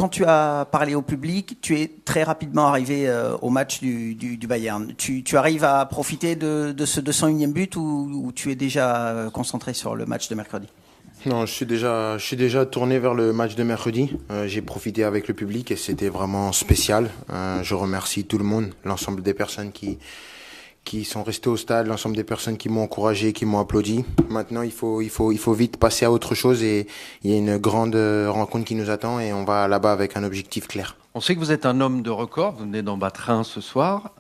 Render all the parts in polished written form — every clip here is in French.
Quand tu as parlé au public, tu es très rapidement arrivé au match du Bayern. Tu arrives à profiter de ce 201e but ou tu es déjà concentré sur le match de mercredi? Non, je suis déjà tourné vers le match de mercredi. J'ai profité avec le public et c'était vraiment spécial. Je remercie tout le monde, l'ensemble des personnes qui sont restées au stade, l'ensemble des personnes qui m'ont encouragé, qui m'ont applaudi. Maintenant, il faut vite passer à autre chose et il y a une grande rencontre qui nous attend et on va là-bas avec un objectif clair. On sait que vous êtes un homme de record, vous venez d'en battre un ce soir.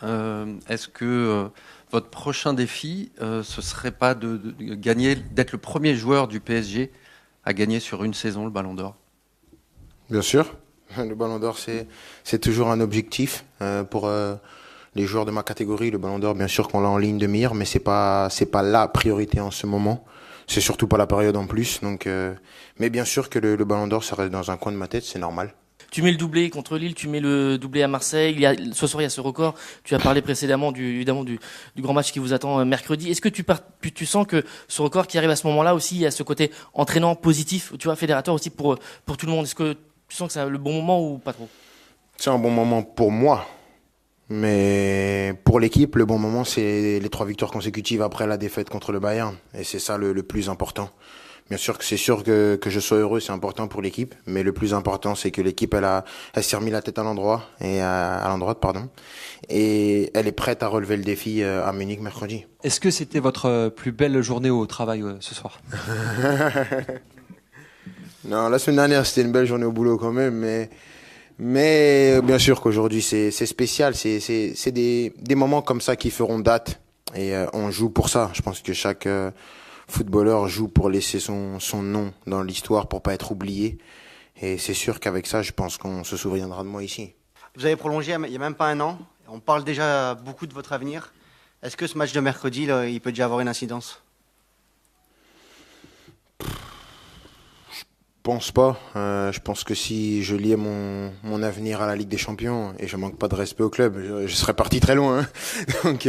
Est-ce que votre prochain défi, ce serait pas de gagner, d'être le premier joueur du PSG à gagner sur une saison le Ballon d'Or? Bien sûr, le Ballon d'Or c'est toujours un objectif pour les joueurs de ma catégorie. Le Ballon d'Or, bien sûr qu'on l'a en ligne de mire, mais c'est pas la priorité en ce moment. C'est surtout pas la période en plus. Donc, mais bien sûr que le Ballon d'Or, ça reste dans un coin de ma tête, c'est normal. Tu mets le doublé contre Lille, tu mets le doublé à Marseille. Ce soir, il y a ce record. Tu as parlé précédemment évidemment du grand match qui vous attend mercredi. Est-ce que tu sens que ce record qui arrive à ce moment-là aussi, il y a ce côté entraînant, positif, tu vois, fédérateur aussi pour tout le monde. Est-ce que tu sens que c'est le bon moment ou pas trop? C'est un bon moment pour moi. Mais pour l'équipe, le bon moment, c'est les 3 victoires consécutives après la défaite contre le Bayern. Et c'est ça le plus important. Bien sûr que c'est sûr que je sois heureux, c'est important pour l'équipe. Mais le plus important, c'est que l'équipe, elle s'est remis la tête à l'endroit, et elle est prête à relever le défi à Munich mercredi. Est-ce que c'était votre plus belle journée au travail ce soir? Non, la semaine dernière, c'était une belle journée au boulot quand même, mais bien sûr qu'aujourd'hui c'est spécial, c'est des moments comme ça qui feront date et on joue pour ça. Je pense que chaque footballeur joue pour laisser son nom dans l'histoire, pour pas être oublié. Et c'est sûr qu'avec ça, je pense qu'on se souviendra de moi ici. Vous avez prolongé il y a même pas un an. On parle déjà beaucoup de votre avenir. Est-ce que ce match de mercredi, là, il peut déjà avoir une incidence? Je pense pas. Je pense que si je liais mon avenir à la Ligue des Champions, et je manque pas de respect au club, je serais parti très loin. Hein. Donc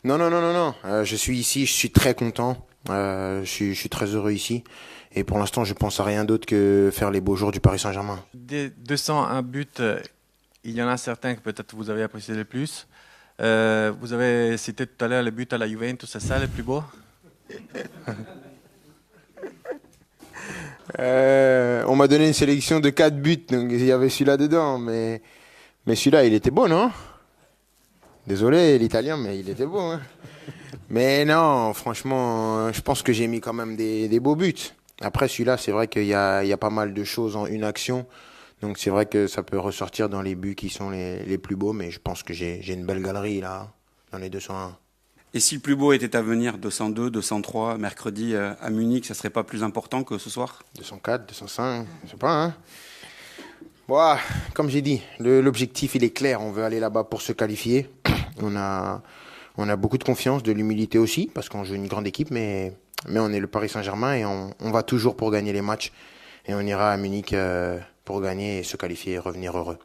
non. Je suis ici, je suis très content. Je suis très heureux ici. Et pour l'instant, je pense à rien d'autre que faire les beaux jours du Paris Saint-Germain. Des 201 buts, il y en a certains que peut-être vous avez apprécié le plus. Vous avez cité tout à l'heure le but à la Juventus, c'est ça le plus beau? On m'a donné une sélection de 4 buts, donc il y avait celui-là dedans, mais celui-là, il était beau, non? Désolé, l'italien, mais il était beau. Hein. Mais non, franchement, je pense que j'ai mis quand même des beaux buts. Après, celui-là, c'est vrai qu'il y a pas mal de choses en une action, donc c'est vrai que ça peut ressortir dans les buts qui sont les plus beaux, mais je pense que j'ai une belle galerie là, dans les 201. Et si le plus beau était à venir, 202, 203, mercredi à Munich, ça serait pas plus important que ce soir? 204, 205, je sais pas. Hein. Bon, comme j'ai dit, l'objectif il est clair. On veut aller là-bas pour se qualifier. On a beaucoup de confiance, de l'humilité aussi, parce qu'on joue une grande équipe, mais on est le Paris Saint-Germain et on va toujours pour gagner les matchs. Et on ira à Munich pour gagner et se qualifier et revenir heureux.